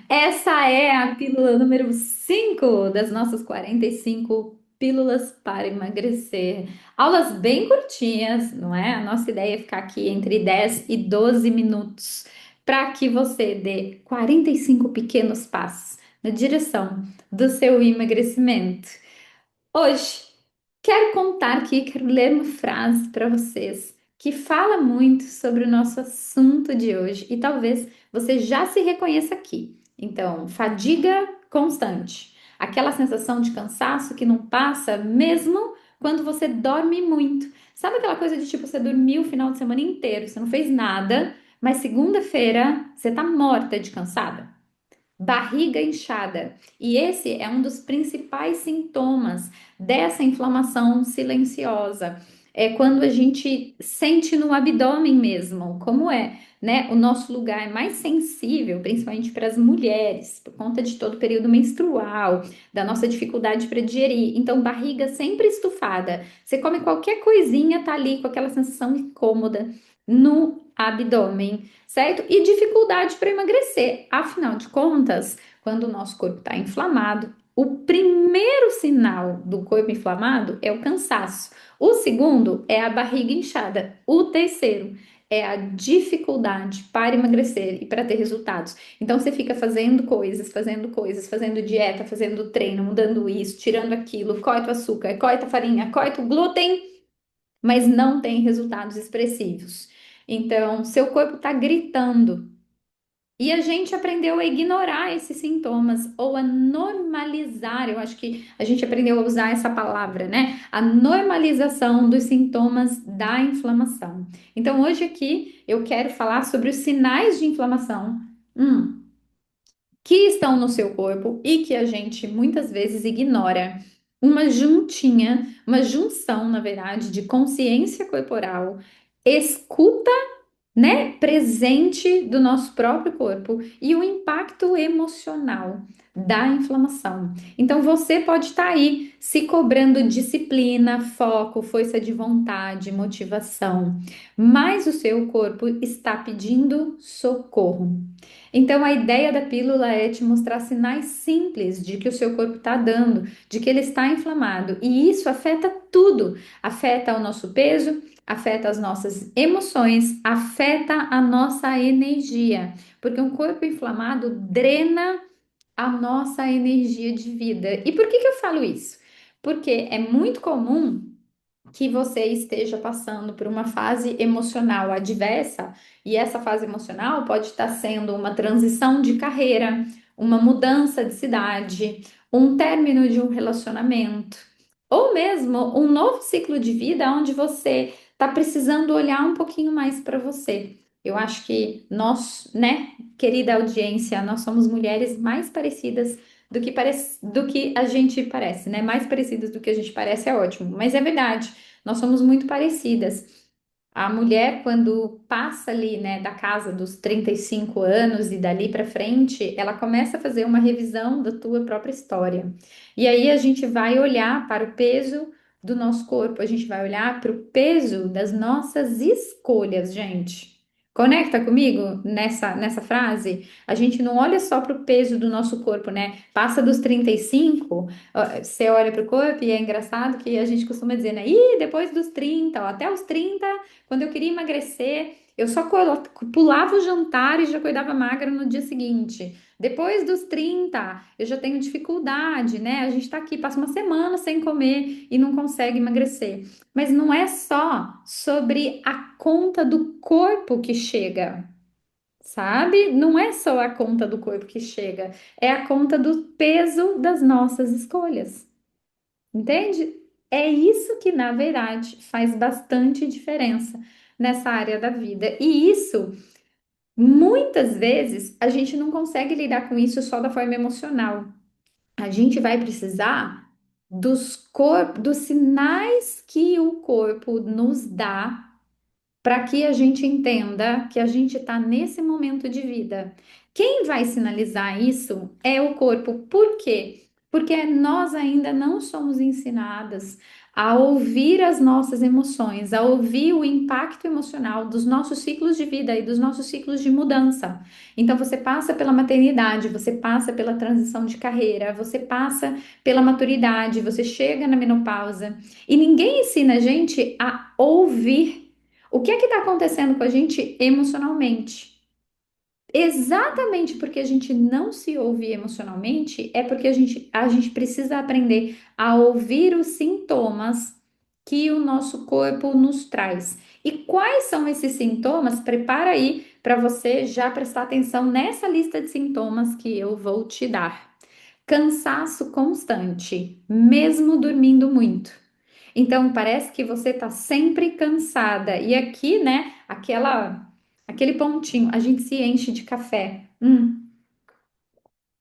Essa é a pílula número 5 das nossas 45 pílulas para emagrecer. Aulas bem curtinhas, não é? A nossa ideia é ficar aqui entre 10 e 12 minutos para que você dê 45 pequenos passos na direção do seu emagrecimento. Hoje, quero contar aqui, quero ler uma frase para vocês que fala muito sobre o nosso assunto de hoje e talvez você já se reconheça aqui. Então, fadiga constante, aquela sensação de cansaço que não passa mesmo quando você dorme muito. Sabe aquela coisa de tipo, você dormiu o final de semana inteiro, você não fez nada, mas segunda-feira você tá morta de cansada? Barriga inchada. E esse é um dos principais sintomas dessa inflamação silenciosa. É quando a gente sente no abdômen mesmo, como é, né? O nosso lugar mais sensível, principalmente para as mulheres, por conta de todo o período menstrual, da nossa dificuldade para digerir. Então, barriga sempre estufada. Você come qualquer coisinha, tá ali com aquela sensação incômoda no abdômen, certo? E dificuldade para emagrecer. Afinal de contas, quando o nosso corpo está inflamado, o primeiro sinal do corpo inflamado é o cansaço. O segundo é a barriga inchada. O terceiro é a dificuldade para emagrecer e para ter resultados. Então você fica fazendo coisas, fazendo dieta, fazendo treino, mudando isso, tirando aquilo, corta o açúcar, corta a farinha, corta o glúten, mas não tem resultados expressivos. Então, seu corpo está gritando. E a gente aprendeu a ignorar esses sintomas ou a normalizar. Eu acho que a gente aprendeu a usar essa palavra, né? A normalização dos sintomas da inflamação. Então, hoje aqui eu quero falar sobre os sinais de inflamação. Que estão no seu corpo e que a gente muitas vezes ignora. Uma juntinha, uma junção, na verdade, de consciência corporal, escuta, né, presente do nosso próprio corpo e o impacto emocional da inflamação. Então você pode estar aí se cobrando disciplina, foco, força de vontade, motivação, mas o seu corpo está pedindo socorro. Então a ideia da pílula é te mostrar sinais simples de que o seu corpo está dando, de que ele está inflamado, e isso afeta tudo, afeta o nosso peso, afeta as nossas emoções, afeta a nossa energia, porque um corpo inflamado drena a nossa energia de vida. E por que que eu falo isso? Porque é muito comum que você esteja passando por uma fase emocional adversa, e essa fase emocional pode estar sendo uma transição de carreira, uma mudança de cidade, um término de um relacionamento, ou mesmo um novo ciclo de vida onde você está precisando olhar um pouquinho mais para você. Eu acho que nós, né, querida audiência, nós somos mulheres mais parecidas do que a gente parece, né? Mais parecidas do que a gente parece é ótimo, mas é verdade. Nós somos muito parecidas. A mulher, quando passa ali, né, da casa dos 35 anos e dali para frente, ela começa a fazer uma revisão da tua própria história. E aí a gente vai olhar para o peso do nosso corpo, a gente vai olhar para o peso das nossas escolhas, gente. Conecta comigo nessa frase? A gente não olha só para o peso do nosso corpo, né? Passa dos 35. Ó, você olha para o corpo e é engraçado que a gente costuma dizer, né? Ih, depois dos 30, ó, até os 30, quando eu queria emagrecer, eu só pulava o jantar e já acordava magra no dia seguinte. Depois dos 30, eu já tenho dificuldade, né? A gente tá aqui, passa uma semana sem comer e não consegue emagrecer. Mas não é só sobre a conta do corpo que chega, sabe? Não é só a conta do corpo que chega, é a conta do peso das nossas escolhas. Entende? É isso que, na verdade, faz bastante diferença nessa área da vida. E isso, muitas vezes, a gente não consegue lidar com isso só da forma emocional. A gente vai precisar dos sinais que o corpo nos dá para que a gente entenda que a gente está nesse momento de vida. Quem vai sinalizar isso é o corpo. Por quê? Porque nós ainda não somos ensinadas a ouvir as nossas emoções, a ouvir o impacto emocional dos nossos ciclos de vida e dos nossos ciclos de mudança. Então, você passa pela maternidade, você passa pela transição de carreira, você passa pela maturidade, você chega na menopausa e ninguém ensina a gente a ouvir o que é que está acontecendo com a gente emocionalmente. Exatamente porque a gente não se ouve emocionalmente, é porque a gente precisa aprender a ouvir os sintomas que o nosso corpo nos traz. E quais são esses sintomas? Prepara aí para você já prestar atenção nessa lista de sintomas que eu vou te dar. Cansaço constante, mesmo dormindo muito. Então parece que você tá sempre cansada. E aqui, né, aquele pontinho, a gente se enche de café.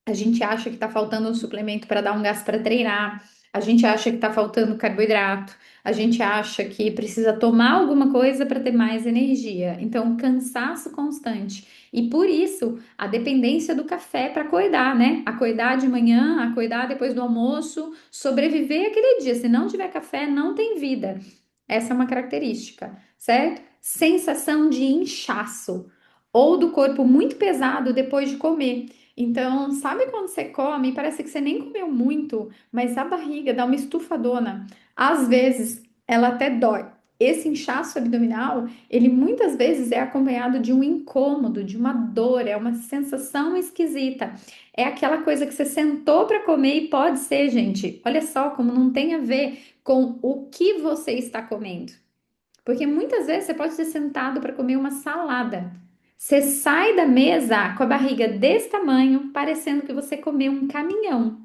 A gente acha que está faltando um suplemento para dar um gás para treinar, a gente acha que está faltando carboidrato, a gente acha que precisa tomar alguma coisa para ter mais energia. Então, cansaço constante. E por isso, a dependência do café para acordar, né? Acordar de manhã, acordar depois do almoço, sobreviver aquele dia. Se não tiver café, não tem vida. Essa é uma característica, certo? Sensação de inchaço ou do corpo muito pesado depois de comer. Então, sabe quando você come, parece que você nem comeu muito, mas a barriga dá uma estufadona. Às vezes, ela até dói. Esse inchaço abdominal, ele muitas vezes é acompanhado de um incômodo, de uma dor, é uma sensação esquisita. É aquela coisa que você sentou para comer e pode ser, gente, olha só como não tem a ver com o que você está comendo. Porque muitas vezes você pode ser sentado para comer uma salada. Você sai da mesa com a barriga desse tamanho, parecendo que você comeu um caminhão.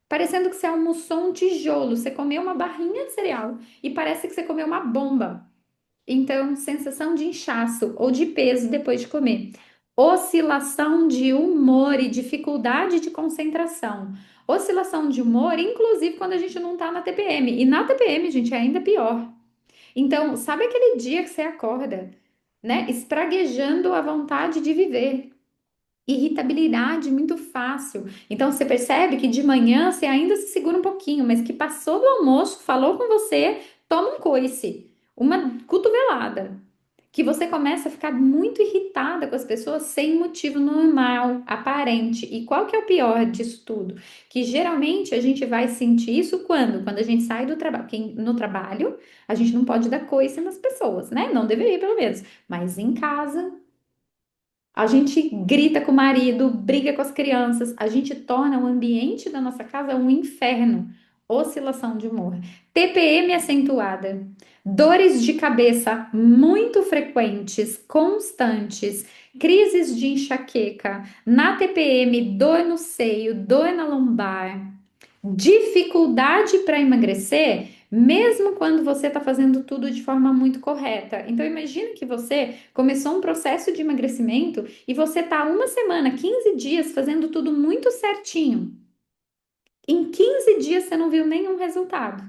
Parecendo que você almoçou um tijolo, você comeu uma barrinha de cereal e parece que você comeu uma bomba. Então, sensação de inchaço ou de peso depois de comer. Oscilação de humor e dificuldade de concentração. Oscilação de humor, inclusive quando a gente não tá na TPM. E na TPM, gente, é ainda pior. Então, sabe aquele dia que você acorda, né? Espraguejando a vontade de viver. Irritabilidade muito fácil. Então, você percebe que de manhã você ainda se segura um pouquinho, mas que passou do almoço, falou com você, toma um coice, uma cotovelada que você começa a ficar muito irritada com as pessoas sem motivo normal, aparente. E qual que é o pior disso tudo? Que geralmente a gente vai sentir isso quando? Quando a gente sai do trabalho. No trabalho, a gente não pode dar coice nas pessoas, né? Não deveria, pelo menos. Mas em casa, a gente grita com o marido, briga com as crianças, a gente torna o ambiente da nossa casa um inferno. Oscilação de humor. TPM acentuada. Dores de cabeça muito frequentes, constantes, crises de enxaqueca. Na TPM, dor no seio, dor na lombar, dificuldade para emagrecer, mesmo quando você está fazendo tudo de forma muito correta. Então, imagina que você começou um processo de emagrecimento e você está uma semana, 15 dias fazendo tudo muito certinho. Em 15 dias você não viu nenhum resultado.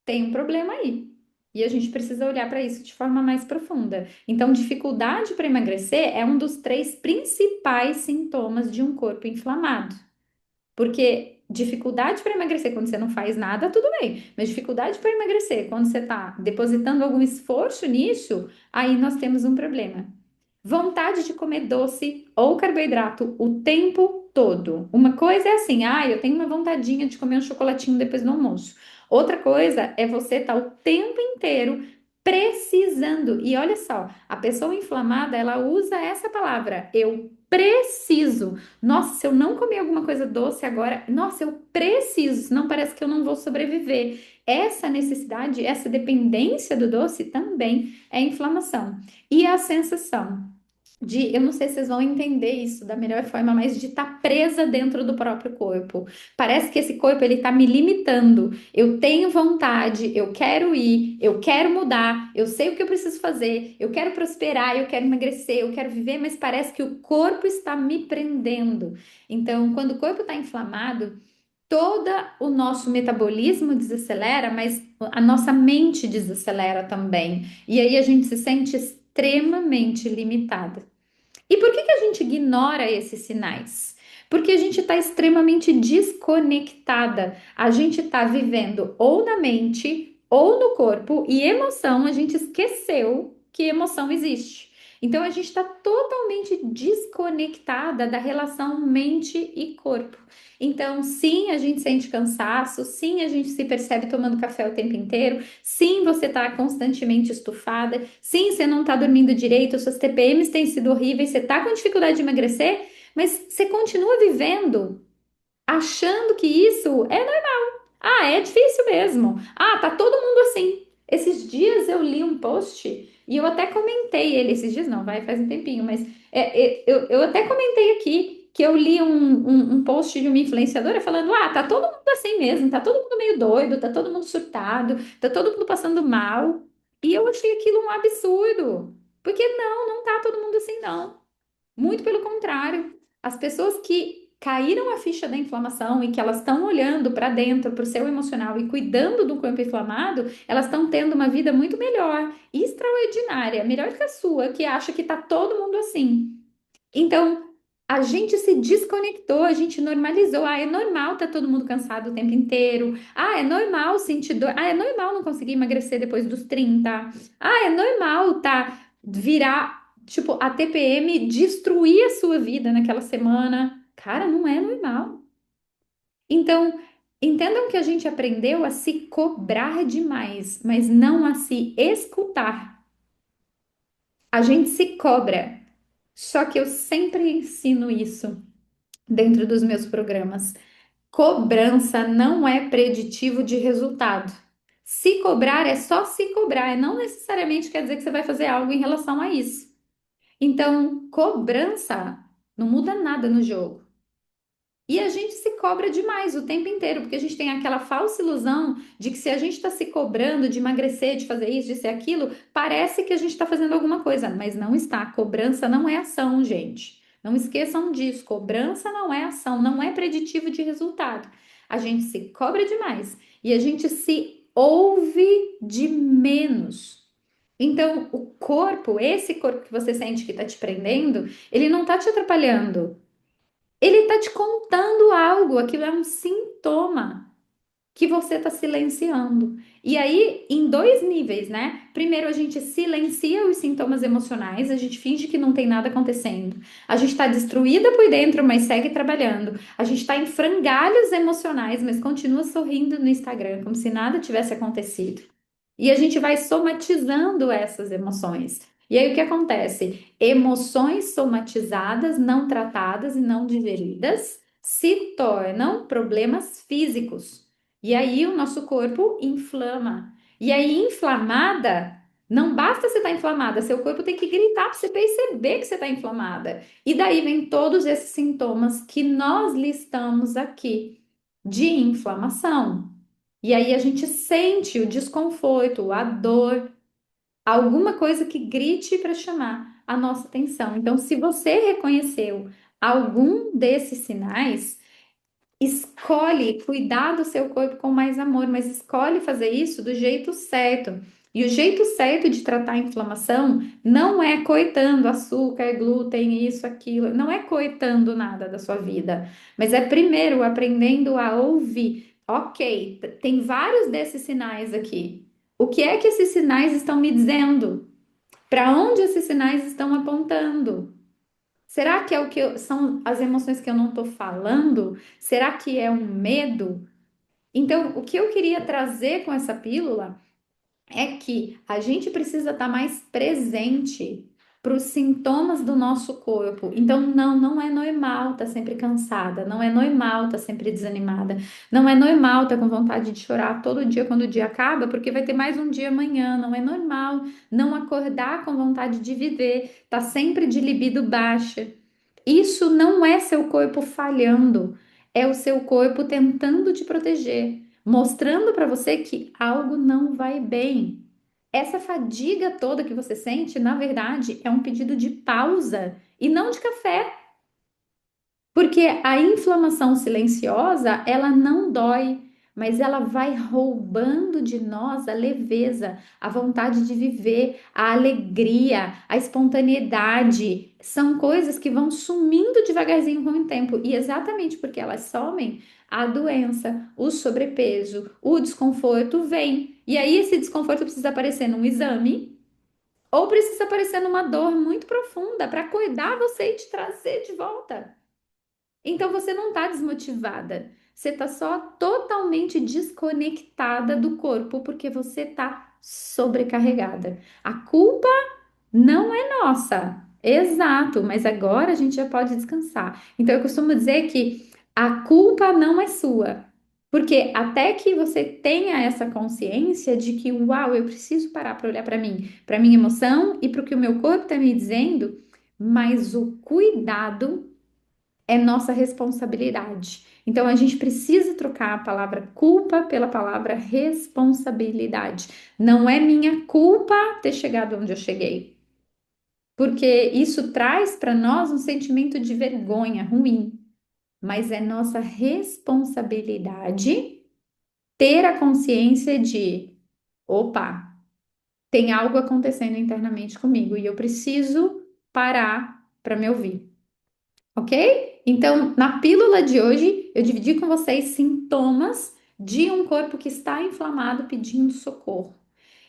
Tem um problema aí. E a gente precisa olhar para isso de forma mais profunda. Então, dificuldade para emagrecer é um dos três principais sintomas de um corpo inflamado. Porque dificuldade para emagrecer quando você não faz nada, tudo bem. Mas dificuldade para emagrecer quando você está depositando algum esforço nisso, aí nós temos um problema. Vontade de comer doce ou carboidrato o tempo todo. Uma coisa é assim, eu tenho uma vontadinha de comer um chocolatinho depois do almoço. Outra coisa é você estar o tempo inteiro precisando. E olha só, a pessoa inflamada, ela usa essa palavra, eu preciso. Nossa, se eu não comer alguma coisa doce agora, nossa, eu preciso, senão parece que eu não vou sobreviver. Essa necessidade, essa dependência do doce também é inflamação. E a sensação eu não sei se vocês vão entender isso da melhor forma, mas de estar presa dentro do próprio corpo. Parece que esse corpo ele está me limitando. Eu tenho vontade, eu quero ir, eu quero mudar, eu sei o que eu preciso fazer, eu quero prosperar, eu quero emagrecer, eu quero viver, mas parece que o corpo está me prendendo. Então, quando o corpo está inflamado, todo o nosso metabolismo desacelera, mas a nossa mente desacelera também. E aí a gente se sente extremamente limitada. E por que que a gente ignora esses sinais? Porque a gente está extremamente desconectada. A gente está vivendo ou na mente ou no corpo, e emoção, a gente esqueceu que emoção existe. Então a gente está totalmente desconectada da relação mente e corpo. Então, sim, a gente sente cansaço, sim, a gente se percebe tomando café o tempo inteiro, sim, você está constantemente estufada, sim, você não está dormindo direito, suas TPMs têm sido horríveis, você está com dificuldade de emagrecer, mas você continua vivendo achando que isso é normal. Ah, é difícil mesmo. Ah, tá todo mundo assim. Esses dias eu li um post e eu até comentei ele. Esses dias não, vai, faz um tempinho, mas eu até comentei aqui que eu li um post de uma influenciadora falando: ah, tá todo mundo assim mesmo, tá todo mundo meio doido, tá todo mundo surtado, tá todo mundo passando mal. E eu achei aquilo um absurdo. Porque não tá todo mundo assim, não. Muito pelo contrário, as pessoas que caíram a ficha da inflamação e que elas estão olhando para dentro, para o seu emocional e cuidando do corpo inflamado, elas estão tendo uma vida muito melhor, extraordinária, melhor que a sua, que acha que está todo mundo assim. Então, a gente se desconectou, a gente normalizou. Ah, é normal estar todo mundo cansado o tempo inteiro. Ah, é normal sentir dor. Ah, é normal não conseguir emagrecer depois dos 30. Ah, é normal virar, tipo, a TPM destruir a sua vida naquela semana. Cara, não é normal. Então, entendam que a gente aprendeu a se cobrar demais, mas não a se escutar. A gente se cobra. Só que eu sempre ensino isso dentro dos meus programas. Cobrança não é preditivo de resultado. Se cobrar é só se cobrar, não necessariamente quer dizer que você vai fazer algo em relação a isso. Então, cobrança não muda nada no jogo. E a gente se cobra demais o tempo inteiro, porque a gente tem aquela falsa ilusão de que se a gente está se cobrando de emagrecer, de fazer isso, de ser aquilo, parece que a gente está fazendo alguma coisa, mas não está. Cobrança não é ação, gente. Não esqueçam disso. Cobrança não é ação, não é preditivo de resultado. A gente se cobra demais e a gente se ouve de menos. Então, o corpo, esse corpo que você sente que está te prendendo, ele não está te atrapalhando. Ele está te contando algo, aquilo é um sintoma que você está silenciando. E aí, em dois níveis, né? Primeiro, a gente silencia os sintomas emocionais, a gente finge que não tem nada acontecendo. A gente está destruída por dentro, mas segue trabalhando. A gente está em frangalhos emocionais, mas continua sorrindo no Instagram, como se nada tivesse acontecido. E a gente vai somatizando essas emoções. E aí o que acontece? Emoções somatizadas, não tratadas e não digeridas se tornam problemas físicos. E aí o nosso corpo inflama. E aí, inflamada, não basta você estar inflamada, seu corpo tem que gritar para você perceber que você está inflamada. E daí vem todos esses sintomas que nós listamos aqui de inflamação. E aí a gente sente o desconforto, a dor, alguma coisa que grite para chamar a nossa atenção. Então, se você reconheceu algum desses sinais, escolhe cuidar do seu corpo com mais amor, mas escolhe fazer isso do jeito certo. E o jeito certo de tratar a inflamação não é coitando açúcar, glúten, isso, aquilo, não é coitando nada da sua vida, mas é primeiro aprendendo a ouvir. Ok, tem vários desses sinais aqui. O que é que esses sinais estão me dizendo? Para onde esses sinais estão apontando? Será que é são as emoções que eu não estou falando? Será que é um medo? Então, o que eu queria trazer com essa pílula é que a gente precisa estar mais presente para os sintomas do nosso corpo. Então, não é normal estar sempre cansada, não é normal estar sempre desanimada, não é normal estar com vontade de chorar todo dia quando o dia acaba, porque vai ter mais um dia amanhã, não é normal não acordar com vontade de viver, tá sempre de libido baixa. Isso não é seu corpo falhando, é o seu corpo tentando te proteger, mostrando para você que algo não vai bem. Essa fadiga toda que você sente, na verdade, é um pedido de pausa e não de café, porque a inflamação silenciosa, ela não dói. mas ela vai roubando de nós a leveza, a vontade de viver, a alegria, a espontaneidade. São coisas que vão sumindo devagarzinho com o tempo, e exatamente porque elas somem, a doença, o sobrepeso, o desconforto vem. E aí esse desconforto precisa aparecer num exame ou precisa aparecer numa dor muito profunda para acordar você e te trazer de volta. Então você não está desmotivada, você está só totalmente desconectada do corpo porque você está sobrecarregada. A culpa não é nossa. Exato, mas agora a gente já pode descansar. Então eu costumo dizer que a culpa não é sua. Porque até que você tenha essa consciência de que, uau, eu preciso parar para olhar para minha emoção e para o que o meu corpo está me dizendo, mas o cuidado é nossa responsabilidade. Então a gente precisa trocar a palavra culpa pela palavra responsabilidade. Não é minha culpa ter chegado onde eu cheguei, porque isso traz para nós um sentimento de vergonha ruim, mas é nossa responsabilidade ter a consciência de, opa, tem algo acontecendo internamente comigo e eu preciso parar para me ouvir. Ok? Então, na pílula de hoje, eu dividi com vocês sintomas de um corpo que está inflamado pedindo socorro.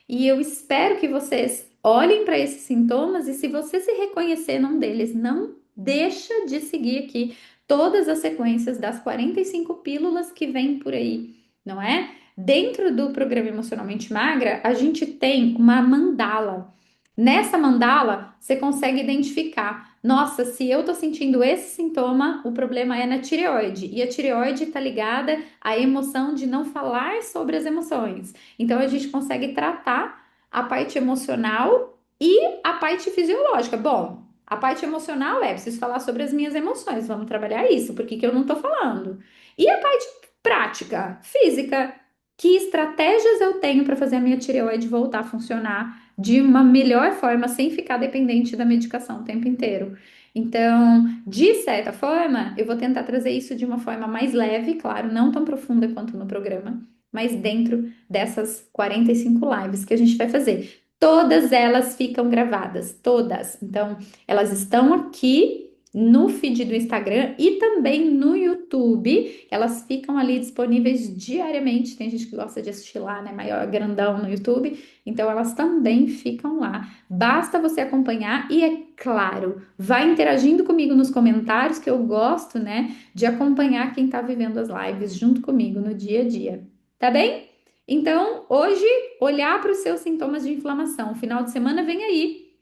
E eu espero que vocês olhem para esses sintomas e se você se reconhecer num deles, não deixa de seguir aqui todas as sequências das 45 pílulas que vêm por aí, não é? Dentro do programa Emocionalmente Magra, a gente tem uma mandala. Nessa mandala, você consegue identificar, nossa, se eu tô sentindo esse sintoma, o problema é na tireoide. E a tireoide está ligada à emoção de não falar sobre as emoções. Então a gente consegue tratar a parte emocional e a parte fisiológica. Bom, a parte emocional é preciso falar sobre as minhas emoções, vamos trabalhar isso, por que que eu não tô falando? E a parte prática, física, que estratégias eu tenho para fazer a minha tireoide voltar a funcionar de uma melhor forma, sem ficar dependente da medicação o tempo inteiro? Então, de certa forma, eu vou tentar trazer isso de uma forma mais leve, claro, não tão profunda quanto no programa, mas dentro dessas 45 lives que a gente vai fazer. Todas elas ficam gravadas, todas. Então, elas estão aqui no feed do Instagram e também no YouTube. Elas ficam ali disponíveis diariamente. Tem gente que gosta de assistir lá, né? Maior grandão no YouTube. Então, elas também ficam lá. Basta você acompanhar e, é claro, vai interagindo comigo nos comentários, que eu gosto, né, de acompanhar quem tá vivendo as lives junto comigo no dia a dia. Tá bem? Então, hoje, olhar para os seus sintomas de inflamação. O final de semana vem aí.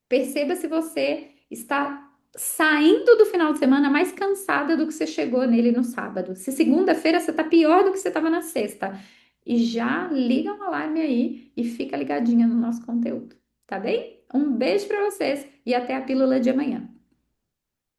Perceba se você está saindo do final de semana mais cansada do que você chegou nele no sábado. Se segunda-feira você está pior do que você estava na sexta. E já liga um alarme aí e fica ligadinha no nosso conteúdo. Tá bem? Um beijo para vocês e até a pílula de amanhã.